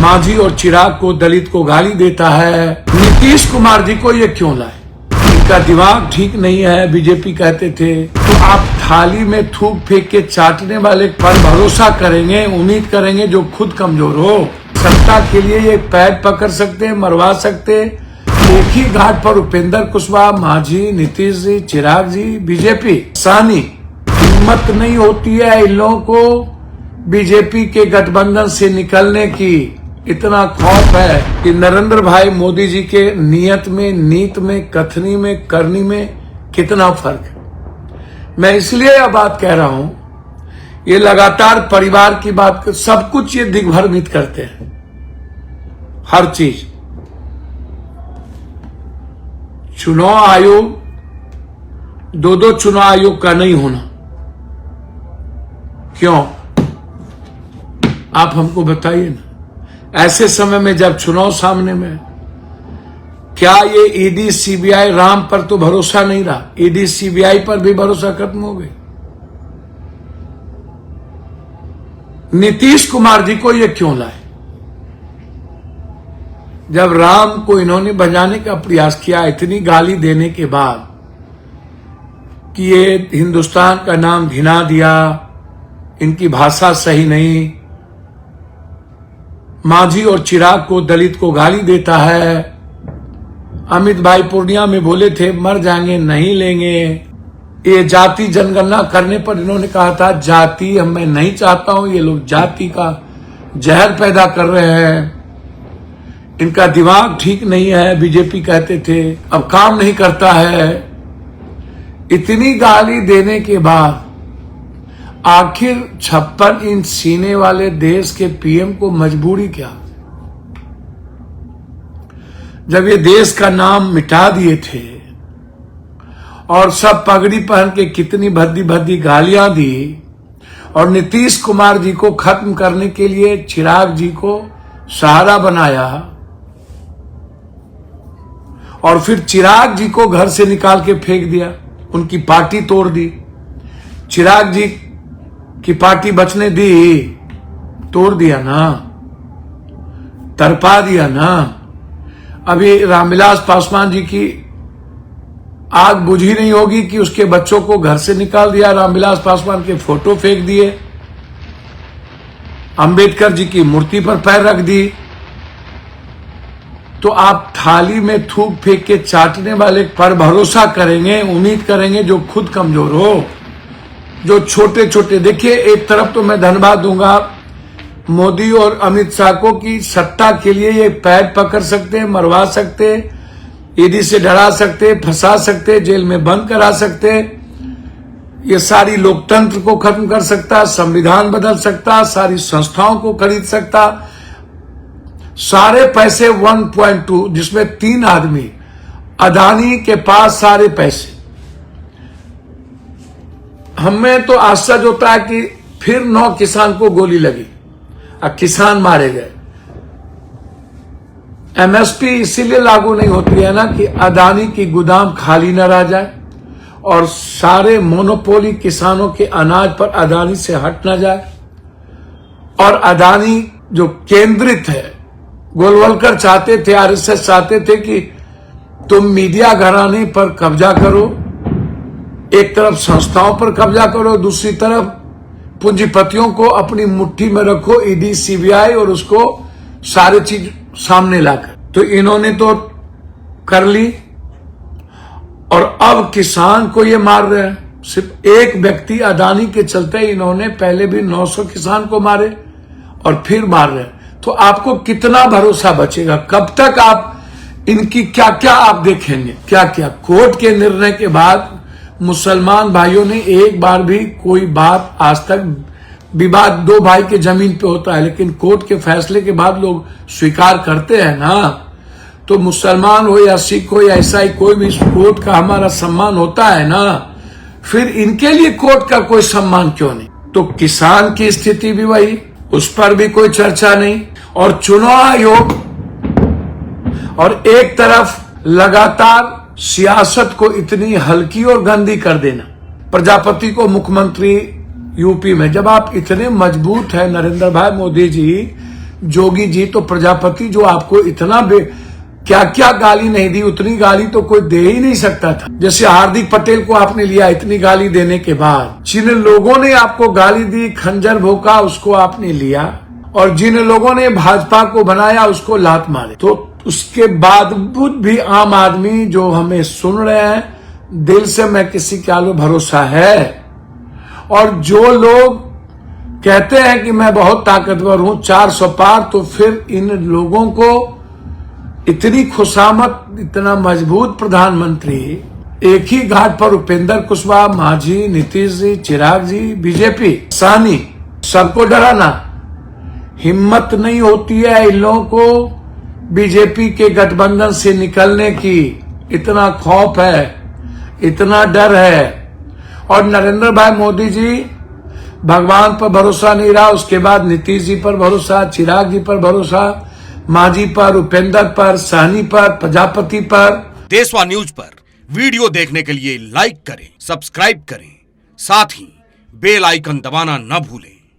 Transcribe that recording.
मांझी और चिराग को, दलित को गाली देता है। नीतीश कुमार जी को ये क्यों लाए? इनका दिमाग ठीक नहीं है, बीजेपी कहते थे। तो आप थाली में थूक फेंक के चाटने वाले पर भरोसा करेंगे, उम्मीद करेंगे जो खुद कमजोर हो। सत्ता के लिए ये पैर पकड़ सकते, मरवा सकते। एक ही घाट पर उपेंद्र कुशवाहा, मांझी, नीतीश जी, चिराग जी, बीजेपी। सानी हिम्मत नहीं होती है इन लोगों को बीजेपी के गठबंधन से निकलने की। इतना खौफ है कि नरेंद्र भाई मोदी जी के नियत में, नीत में, कथनी में, करनी में कितना फर्क है। मैं इसलिए यह बात कह रहा हूं, ये लगातार परिवार की बात सब कुछ ये दिग्भ्रमित करते हैं, हर चीज। चुनाव आयोग, दो चुनाव आयोग का नहीं होना क्यों? आप हमको बताइए ना। ऐसे समय में जब चुनाव सामने में, क्या ये ईडी सीबीआई, राम पर तो भरोसा नहीं रहा, ईडी सीबीआई पर भी भरोसा खत्म हो गई। नीतीश कुमार जी को ये क्यों लाए? जब राम को इन्होंने बजाने का प्रयास किया, इतनी गाली देने के बाद कि ये हिंदुस्तान का नाम घिना दिया, इनकी भाषा सही नहीं। मांझी और चिराग को, दलित को गाली देता है। अमित भाई पूर्णिया में बोले थे मर जाएंगे, नहीं लेंगे। ये जाति जनगणना करने पर इन्होंने कहा था जाति मैं नहीं चाहता हूं, ये लोग जाति का जहर पैदा कर रहे हैं। इनका दिमाग ठीक नहीं है, बीजेपी कहते थे, अब काम नहीं करता है। इतनी गाली देने के बाद आखिर 56 इंच सीने वाले देश के पीएम को मजबूरी क्या? जब ये देश का नाम मिटा दिए थे और सब पगड़ी पहन के कितनी भद्दी भद्दी गालियां दी, और नीतीश कुमार जी को खत्म करने के लिए चिराग जी को सहारा बनाया, और फिर चिराग जी को घर से निकाल के फेंक दिया, उनकी पार्टी तोड़ दी। चिराग जी की पार्टी बचने दी? तोड़ दिया ना, तरपा दिया ना। अभी रामविलास पासवान जी की आग बुझी नहीं होगी कि उसके बच्चों को घर से निकाल दिया, रामविलास पासवान के फोटो फेंक दिए, अंबेडकर जी की मूर्ति पर पैर रख दी। तो आप थाली में थूक फेंक के चाटने वाले पर भरोसा करेंगे, उम्मीद करेंगे जो खुद कमजोर हो, जो छोटे छोटे। देखिए, एक तरफ तो मैं धन्यवाद दूंगा मोदी और अमित शाह को कि सत्ता के लिए ये पैर पकड़ सकते, मरवा सकते, ईडी से डरा सकते, फंसा सकते, जेल में बंद करा सकते, ये सारी लोकतंत्र को खत्म कर सकता, संविधान बदल सकता, सारी संस्थाओं को खरीद सकता, सारे पैसे 1.2 जिसमें 3 आदमी, अदानी के पास सारे पैसे। हमें तो आश्चर्य होता है कि फिर 9 किसान को गोली लगी और किसान मारे गए। एमएसपी इसीलिए लागू नहीं होती है ना कि अदानी की गोदाम खाली न रह जाए और सारे मोनोपोली किसानों के अनाज पर अदानी से हट न जाए। और अदानी जो केंद्रित है, गोलवलकर चाहते थे, आरएसएस चाहते थे कि तुम मीडिया घराने पर कब्जा करो, एक तरफ संस्थाओं पर कब्जा करो, दूसरी तरफ पूंजीपतियों को अपनी मुट्ठी में रखो, ईडी सीबीआई, और उसको सारे चीज सामने लाकर। तो इन्होंने तो कर ली और अब किसान को ये मार रहे हैं। सिर्फ एक व्यक्ति अदानी के चलते इन्होंने पहले भी 900 किसान को मारे और फिर मार रहे हैं। तो आपको कितना भरोसा बचेगा? कब तक आप इनकी क्या क्या आप देखेंगे? क्या क्या कोर्ट के निर्णय के बाद मुसलमान भाइयों ने एक बार भी कोई बात आज तक, विवाद 2 भाई के जमीन पे होता है लेकिन कोर्ट के फैसले के बाद लोग स्वीकार करते हैं ना। तो मुसलमान हो या सिख हो या ईसाई, कोई भी कोर्ट का हमारा सम्मान होता है ना। फिर इनके लिए कोर्ट का कोई सम्मान क्यों नहीं? तो किसान की स्थिति भी वही, उस पर भी कोई चर्चा नहीं। और चुनाव आयोग, और एक तरफ लगातार सियासत को इतनी हल्की और गंदी कर देना। प्रजापति को मुख्यमंत्री यूपी में, जब आप इतने मजबूत हैं नरेंद्र भाई मोदी जी, जोगी जी तो प्रजापति जो आपको इतना क्या क्या गाली नहीं दी, उतनी गाली तो कोई दे ही नहीं सकता था। जैसे हार्दिक पटेल को आपने लिया, इतनी गाली देने के बाद जिन लोगों ने आपको गाली दी, खंजर भोंका, उसको आपने लिया, और जिन लोगों ने भाजपा को बनाया उसको लात मारे। तो उसके बावजूद भी आम आदमी जो हमें सुन रहे हैं, दिल से मैं किसी के आलू भरोसा है। और जो लोग कहते हैं कि मैं बहुत ताकतवर हूं, 400 पार, तो फिर इन लोगों को इतनी खुशामद, इतना मजबूत प्रधानमंत्री, एक ही घाट पर उपेंद्र कुशवाहा, मांझी, नीतीश जी, चिराग जी, बीजेपी, साहनी, सबको डराना, हिम्मत नहीं होती है इन लोगों को बीजेपी के गठबंधन से निकलने की। इतना खौफ है, इतना डर है। और नरेंद्र भाई मोदी जी भगवान पर भरोसा नहीं रहा, उसके बाद नीतीश जी पर भरोसा, चिराग जी पर भरोसा, मांझी पर, उपेंद्र पर, साहनी पर, प्रजापति पर। देशवा न्यूज पर वीडियो देखने के लिए लाइक करें, सब्सक्राइब करें, साथ ही बेल आइकन दबाना न भूलें।